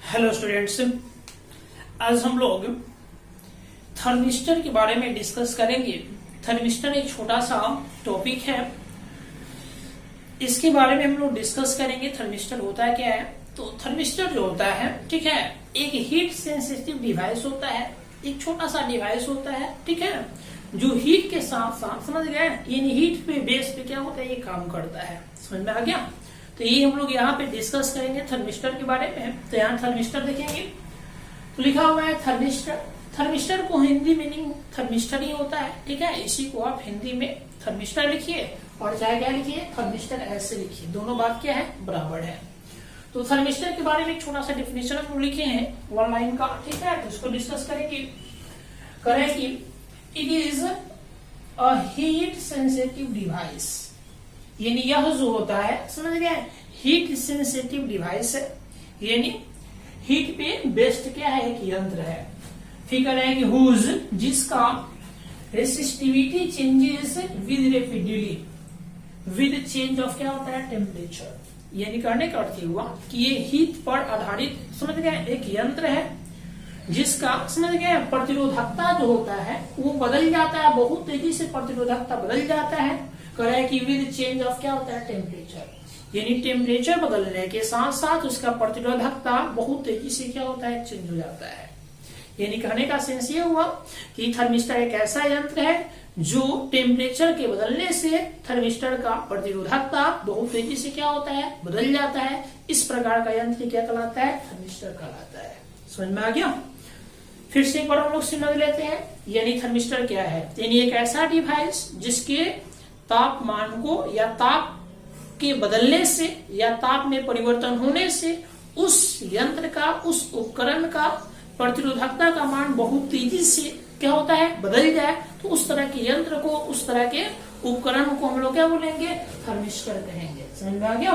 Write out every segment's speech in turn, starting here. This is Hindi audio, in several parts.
हेलो स्टूडेंट्स, आज हम लोग थर्मिस्टर के बारे में डिस्कस करेंगे। थर्मिस्टर एक छोटा सा टॉपिक है, इसके बारे में हम लोग डिस्कस करेंगे। थर्मिस्टर होता क्या है? तो थर्मिस्टर जो होता है, ठीक है, एक हीट सेंसिटिव डिवाइस होता है, एक छोटा सा डिवाइस होता है, ठीक है, जो हीट के साथ साथ, समझ गए, यानी हीट पे बेस पे क्या होता है, ये काम करता है। समझ में आ गया? तो ये हम लोग यहाँ पे डिस्कस करेंगे थर्मिस्टर के बारे में। तो यहाँ थर्मिस्टर देखेंगे तो लिखा हुआ है थर्मिस्टर। थर्मिस्टर को हिंदी मीनिंग थर्मिस्टर ही होता है, ठीक है। इसी को आप हिंदी में थर्मिस्टर लिखिए और चाहे क्या लिखिए, थर्मिस्टर ऐसे लिखिए, दोनों बात क्या है, बराबर है। तो थर्मिस्टर के बारे में एक छोटा सा डिफिनेशन हम लिखे हैं 1 लाइन का, ठीक है, तो इसको डिस्कस करेंगे। It is a heat sensitive device, यानी यह जो होता है, समझ गए, हीट सेंसिटिव डिवाइस है, यानी हीट पे बेस्ड क्या है, एक यंत्र है। फिर करेंगे हुज, जिसका resistivity changes with rapidly with change of क्या होता है, टेम्परेचर। यानी करने का अर्थ हुआ कि ये हीट पर आधारित, समझ गए, एक यंत्र है जिसका, समझ गए, प्रतिरोधकता जो होता है वो बदल जाता है, बहुत तेजी से प्रतिरोधकता बदल जाता है। करे कि विद चेंज ऑफ क्या होता है, टेम्परेचर, यानी टेम्परेचर बदलने के साथ साथ उसका प्रतिरोधकता बहुत तेजी से क्या होता है, चेंज हो जाता है। यानी कहने का सेंस ये हुआ कि थर्मिस्टर एक ऐसा यंत्र है जो टेम्परेचर के बदलने से थर्मिस्टर का प्रतिरोधकता बहुत तेजी से क्या होता है, बदल जाता है। इस प्रकार का यंत्र क्या कहलाता है, थर्मिस्टर कहलाता है। समझ में आ गया? फिर से एक बार हम लोग समझ लेते हैं, यानी थर्मिस्टर क्या है, यानी एक ऐसा डिवाइस जिसके तापमान को या ताप के बदलने से या ताप में परिवर्तन होने से उस यंत्र का, उस उपकरण का प्रतिरोधकता का मान बहुत तेजी से क्या होता है, बदल जाए। तो उस तरह के यंत्र को, उस तरह के उपकरण को हम लोग क्या बोलेंगे, थर्मिस्टर कहेंगे। समझ में आ गया?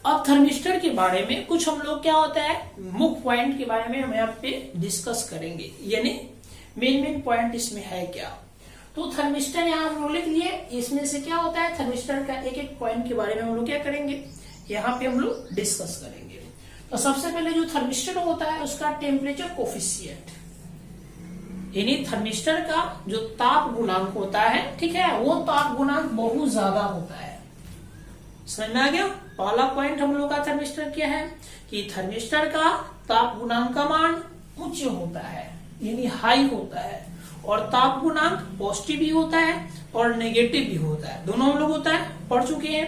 अब थर्मिस्टर के बारे में कुछ हम लोग क्या होता है, मुख्य पॉइंट के बारे में हम यहाँ पे डिस्कस करेंगे, यानी मेन पॉइंट इसमें है क्या। तो थर्मिस्टर यहाँ हम लोग लिख लिए, इसमें से क्या होता है, थर्मिस्टर का एक एक पॉइंट के बारे में हम लोग क्या करेंगे, यहाँ पे हम लोग डिस्कस करेंगे। तो सबसे पहले जो थर्मिस्टर होता है उसका टेम्परेचर कोफिशिएंट, यानी थर्मिस्टर का जो ताप गुणांक होता है, ठीक है, वो ताप गुणांक बहुत ज्यादा होता है। समझ में आ गया? पहला पॉइंट हम लोग का थर्मिस्टर क्या है कि थर्मिस्टर का ताप गुणांक का मान उच्च होता है, यानी हाई होता है, और ताप गुणांक पॉजिटिव भी होता है और नेगेटिव भी होता है, दोनों हम लोग होता है, पढ़ चुके हैं।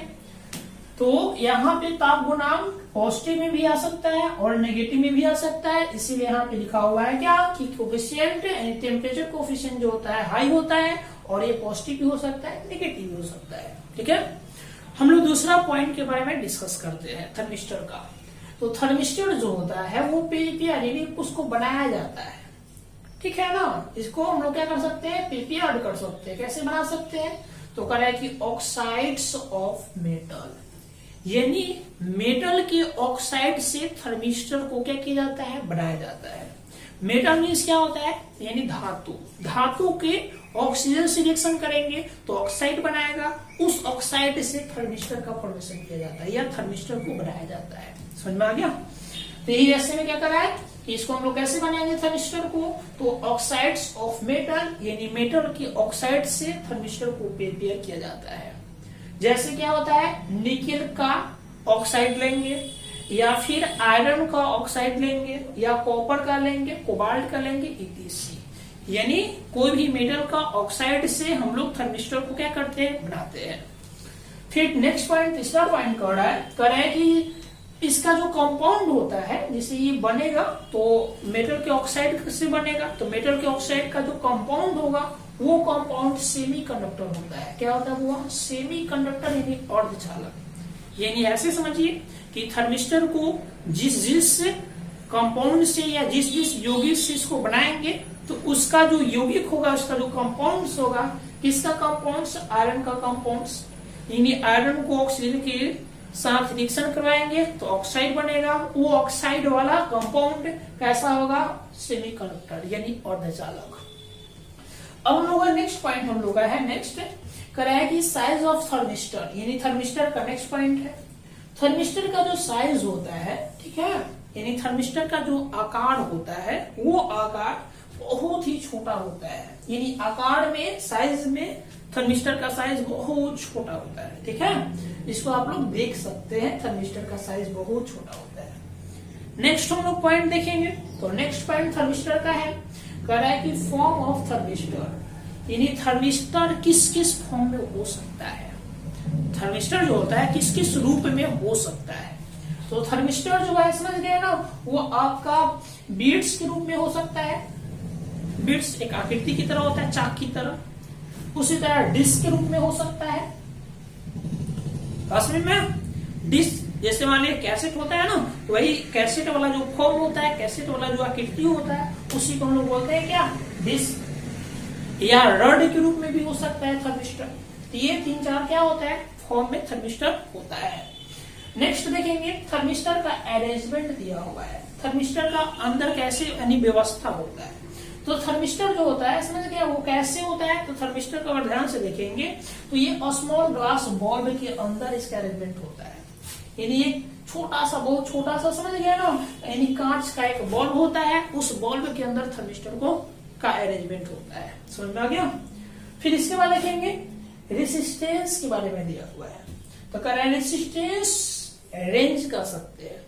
तो यहाँ पे ताप गुणांक पॉजिटिव में भी आ सकता है और नेगेटिव में भी आ सकता है, इसीलिए यहाँ पे लिखा हुआ है क्या कि कोफिशिएंट, यानी टेम्परेचर कोफिशिएंट जो होता है हाई होता है, और ये पॉजिटिव भी हो सकता है, नेगेटिव भी हो सकता है। ठीक है, हम लोग दूसरा पॉइंट के बारे में डिस्कस करते हैं थर्मिस्टर का। तो थर्मिस्टर जो होता है वो यानी उसको बनाया जाता है, ठीक है ना। इसको हम लोग क्या कर सकते हैं, प्रिपेयर्ड कर सकते हैं। कैसे बना सकते हैं? तो कह रहा है कि ऑक्साइड्स ऑफ मेटल, यानी मेटल के ऑक्साइड से थर्मिस्टर को क्या किया जाता है, बनाया जाता है। मेटल मीन्स क्या होता है, यानी धातु। धातु के ऑक्सीजन से रिएक्शन करेंगे तो ऑक्साइड बनाएगा, उस ऑक्साइड से थर्मिस्टर का फॉर्मेशन किया जाता है या थर्मिस्टर को बनाया जाता है। समझ में आ गया? तो यही ऐसे में क्या करा है कि इसको हम लोग कैसे बनाएंगे थर्मिस्टर को, तो ऑक्साइड्स ऑफ मेटल, यानी मेटल की ऑक्साइड से थर्मिस्टर को प्रिपेयर किया जाता है। जैसे क्या होता है, निकेल का ऑक्साइड लेंगे, या फिर आयरन का ऑक्साइड लेंगे, या कॉपर का लेंगे, कोबाल्ट का लेंगे, इत्यादि। यानी कोई भी मेटल का ऑक्साइड से हम लोग थर्मिस्टर को क्या करते हैं, बनाते हैं। फिर नेक्स्ट पॉइंट, तीसरा पॉइंट कह रहा है कि इसका जो कंपाउंड होता है, जैसे ये बनेगा तो मेटल के ऑक्साइड से बनेगा, तो मेटल के ऑक्साइड का जो कंपाउंड होगा वो कंपाउंड सेमीकंडक्टर होता है। क्या होता है वो? सेमीकंडक्टर, यानी अर्धचालक। यानी ऐसे समझिए कि थर्मिस्टर को जिस कंपाउंड से या जिस यौगिक से इसको बनाएंगे तो उसका जो यौगिक होगा, उसका जो कंपाउंड होगा, किसका कंपाउंड, आयरन का कंपाउंड, यानी आयरन को ऑक्सीजन के साथ रिएक्शन करवाएंगे तो ऑक्साइड बनेगा। वो ऑक्साइड वाला कंपाउंड कैसा होगा, सेमीकंडक्टर, यानी अर्धचालक। अब हम लोग का नेक्स्ट पॉइंट हम लोग का है, नेक्स्ट कह रहा है कि साइज ऑफ थर्मिस्टर, यानी थर्मिस्टर का नेक्स्ट पॉइंट है। थर्मिस्टर का जो साइज होता है, ठीक है, यानी थर्मिस्टर का जो आकार होता है वो आकार बहुत ही छोटा होता है, यानी आकार में, साइज में थर्मिस्टर का साइज बहुत छोटा होता है। ठीक है, इसको आप लोग देख सकते हैं, थर्मिस्टर का साइज बहुत छोटा होता है। नेक्स्ट हम लोग पॉइंट देखेंगे, तो नेक्स्ट पॉइंट थर्मिस्टर का है, कह रहा है कि फॉर्म ऑफ थर्मिस्टर, यानी थर्मिस्टर किस किस फॉर्म में हो सकता है, थर्मिस्टर जो होता है किस किस रूप में हो सकता है। तो थर्मिस्टर जो है समझ गए ना, वो आपका बीड्स के रूप में हो सकता है, बीड्स एक आकृति की तरह होता है, चाक की तरह। उसी तरह डिस्क के रूप में हो सकता है, समझ में, डिस्क जैसे मान लीजिए कैसेट होता है ना, तो वही कैसेट वाला जो फॉर्म होता है, कैसेट वाला जो आकृति होता है, उसी को हम लोग बोलते हैं क्या, डिस्क। या रड के रूप में भी हो सकता है थर्मिस्टर। तो ये 3-4 क्या होता है, फॉर्म में थर्मिस्टर होता है। नेक्स्ट देखेंगे, थर्मिस्टर का अरेंजमेंट दिया हुआ है, थर्मिस्टर का अंदर कैसे यानी व्यवस्था होता है। तो थर्मिस्टर जो होता है समझ गया, वो कैसे होता है, तो थर्मिस्टर को अगर ध्यान से देखेंगे तो ये स्मॉल ग्लास बॉल्ब के अंदर इसका अरेंजमेंट होता है, यानी एक छोटा सा, बहुत छोटा सा, समझ गया ना, यानी कांच का एक बॉल्ब होता है, उस बॉल्ब के अंदर थर्मिस्टर को का अरेंजमेंट होता है। समझ में आ गया। फिर इसके बाद देखेंगे रेसिस्टेंस के बारे में दिया हुआ है, तो कह रहे हैं रेसिस्टेंस रेंज कर सकते हैं,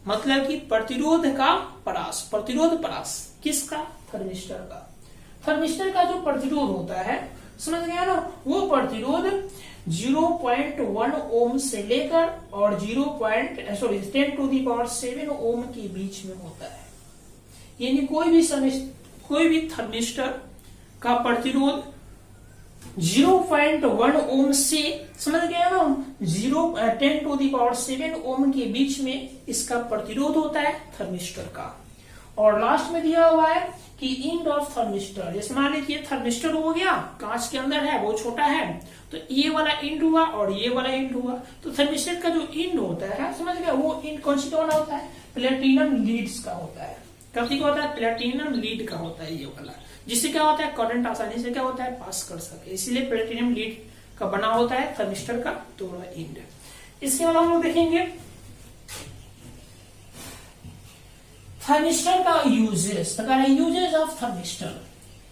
मतलब कि प्रतिरोध का परास, प्रतिरोध परास किसका, थर्मिस्टर का। थर्मिस्टर का जो प्रतिरोध होता है समझ गया ना, वो प्रतिरोध 0.1 ओम से लेकर और 10⁻7 ओम के बीच में होता है। यानी कोई भी थर्मिस्टर का प्रतिरोध 0.1 ओम से, समझ गया ना, 10⁻7 ओम के बीच में इसका प्रतिरोध होता है थर्मिस्टर का। और लास्ट में दिया हुआ है कि इंड ऑफ थर्मिस्टर, जैसे मान लीजिए थर्मिस्टर हो गया, कांच के अंदर है, वो छोटा है, तो ये वाला इंड हुआ और ये वाला इंड हुआ, तो थर्मिस्टर का जो इंड होता है समझ गया, वो इंड कौन सी का वाला होता है, प्लेटिनम लीड्स का होता है। कभी का होता है, प्लेटिनम लीड का होता है ये वाला, जिससे क्या होता है, करंट आसानी से क्या होता है, पास कर सके, इसीलिए प्लेटिनम लीड का बना होता है थर्मिस्टर का दोनों इंड। इसके बाद हम लोग देखेंगे थर्मिस्टर का uses, uses of thermistor,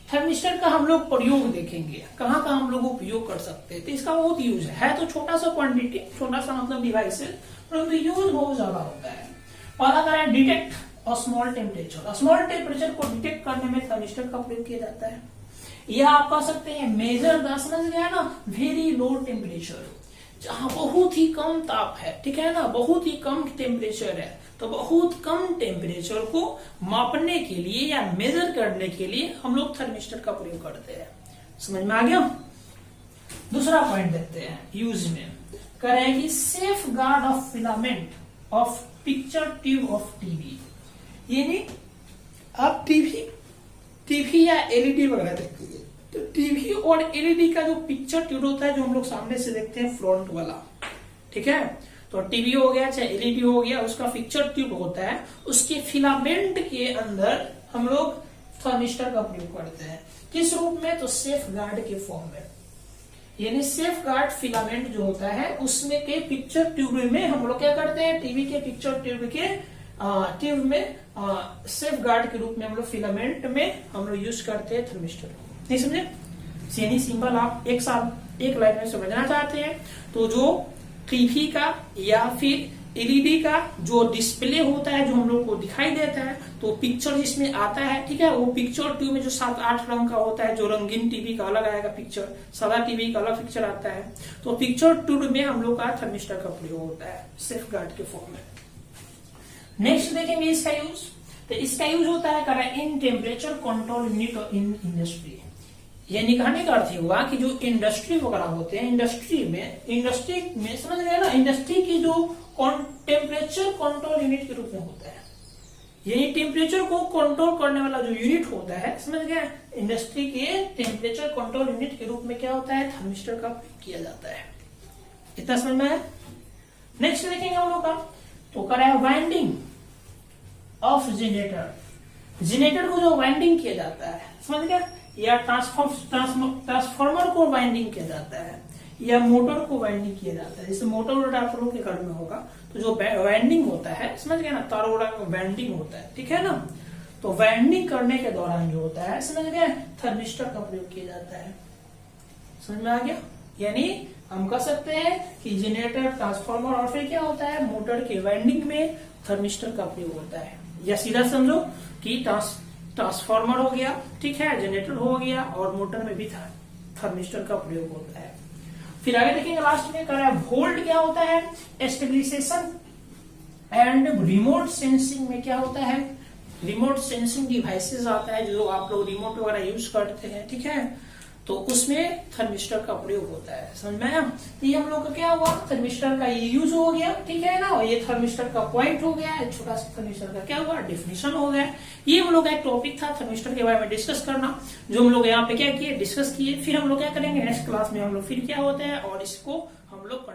thermistor का हम लोग प्रयोग देखेंगे, कहाँ कहाँ हम लोग उपयोग कर सकते हैं। तो इसका बहुत यूज है तो छोटा सा क्वांटिटी, छोटा सा मतलब डिवाइस है, परंतु यूज बहुत ज्यादा होता है। पहला क्या है, detect small temperature, small temperature को डिटेक्ट करने में थर्मिस्टर का प्रयोग किया जाता है। या आप कह सकते हैं मेजर द, समझ गया ना, वेरी लो टेम्परेचर, जहां बहुत ही कम ताप है, ठीक है ना, बहुत ही कम टेम्परेचर है, तो बहुत कम टेम्परेचर को मापने के लिए या मेजर करने के लिए हम लोग थर्मिस्टर का प्रयोग करते हैं। समझ में आ गया। दूसरा पॉइंट देखते हैं यूज में, कह रहे हैं कि safe guard of filament of picture tube of TV, यानी आप टीवी या एलईडी वगैरह देखते हैं, तो टीवी और एलईडी का जो पिक्चर ट्यूब होता है, जो हम लोग सामने से देखते हैं फ्रंट वाला, ठीक है, तो टीवी हो गया चाहे एलईडी हो गया, उसका पिक्चर ट्यूब होता है, उसके फिलामेंट के अंदर हम लोग थर्मिस्टर का प्रयोग करते हैं। किस रूप में, तो सेफ गार्ड के फॉर्म में, यानी सेफ गार्ड फिलामेंट जो होता है उसमें के पिक्चर ट्यूब में हम लोग क्या करते हैं, टीवी के पिक्चर ट्यूब में सेफ गार्ड के रूप में हम लोग फिलामेंट में हम लोग यूज करते हैं थर्मिस्टर। नहीं समझे, यानी सिंपल आप एक लाइन में समझना चाहते हैं, तो जो टीवी का या फिर एलईडी का जो डिस्प्ले होता है, जो हम लोग को दिखाई देता है, तो पिक्चर जिसमें आता है, ठीक है, वो पिक्चर ट्यूब में जो 7-8 रंग का होता है, जो रंगीन टीवी का अलग आएगा पिक्चर, सादा टीवी का अलग पिक्चर आता है, तो पिक्चर ट्यूब में हम लोग का थर्मिस्टर का प्रयोग होता है सेफ गार्ड के फॉर्म में। नेक्स्ट देखेंगे इसका यूज, तो इसका यूज होता है in temperature control unit in industry, यानी कहने का अर्थ हुआ कि जो इंडस्ट्री वगैरह होते हैं, इंडस्ट्री में समझ गए ना, इंडस्ट्री की जो टेम्परेचर कंट्रोल यूनिट के रूप में होता है, यानी टेम्परेचर को कंट्रोल करने वाला जो यूनिट होता है, समझ गए, इंडस्ट्री के टेम्परेचर कंट्रोल यूनिट के रूप में क्या होता है, थर्मिस्टर का प्रयोग किया जाता है। इतना समझ में है। नेक्स्ट देखेंगे हम लोग का, तो कर रहा है वाइंडिंग ऑफ जेनरेटर को जो वाइंडिंग किया जाता है, समझ गया, या ट्रांसफॉर्मर को वाइंडिंग किया जाता है, या मोटर को वाइंडिंग किया जाता है। जैसे मोटर वोटर आप लोगों के घर में होगा तो जो वाइंडिंग होता है, समझ गए ना, तार वोड़ा वाइंडिंग होता है, ठीक है ना। तो वाइंडिंग करने के दौरान जो होता है, समझ गए, थर्मिस्टर का प्रयोग किया जाता है। समझ में आ गया। यानी हम कह सकते हैं कि जनरेटर, ट्रांसफार्मर और फिर क्या होता है, मोटर के वाइंडिंग में थर्मिस्टर का प्रयोग होता है। या सीधा समझो कि ट्रांसफार्मर हो गया, ठीक है, जनरेटर हो गया, और मोटर में भी थर्मिस्टर का प्रयोग होता है। फिर आगे देखेंगे, लास्ट में कर वोल्ट क्या होता है, स्टेबलाइजेशन एंड रिमोट सेंसिंग में क्या होता है, रिमोट सेंसिंग डिवाइसेस आता है, जो आप लोग रिमोट वगैरह यूज करते हैं, ठीक है, तो उसमें थर्मिस्टर का प्रयोग होता है। समझ में आया। ये हम लोग का क्या हुआ, थर्मिस्टर का ये यूज हो गया, ठीक है ना, और ये थर्मिस्टर का पॉइंट हो गया, छोटा सा थर्मिस्टर का क्या हुआ, डेफिनेशन हो गया। ये हम लोग का एक टॉपिक था थर्मिस्टर के बारे में डिस्कस करना, जो हम लोग यहाँ पे क्या किए, डिस्कस किए। फिर हम लोग क्या करेंगे नेक्स्ट क्लास में, हम लोग फिर क्या होते हैं और इसको हम लोग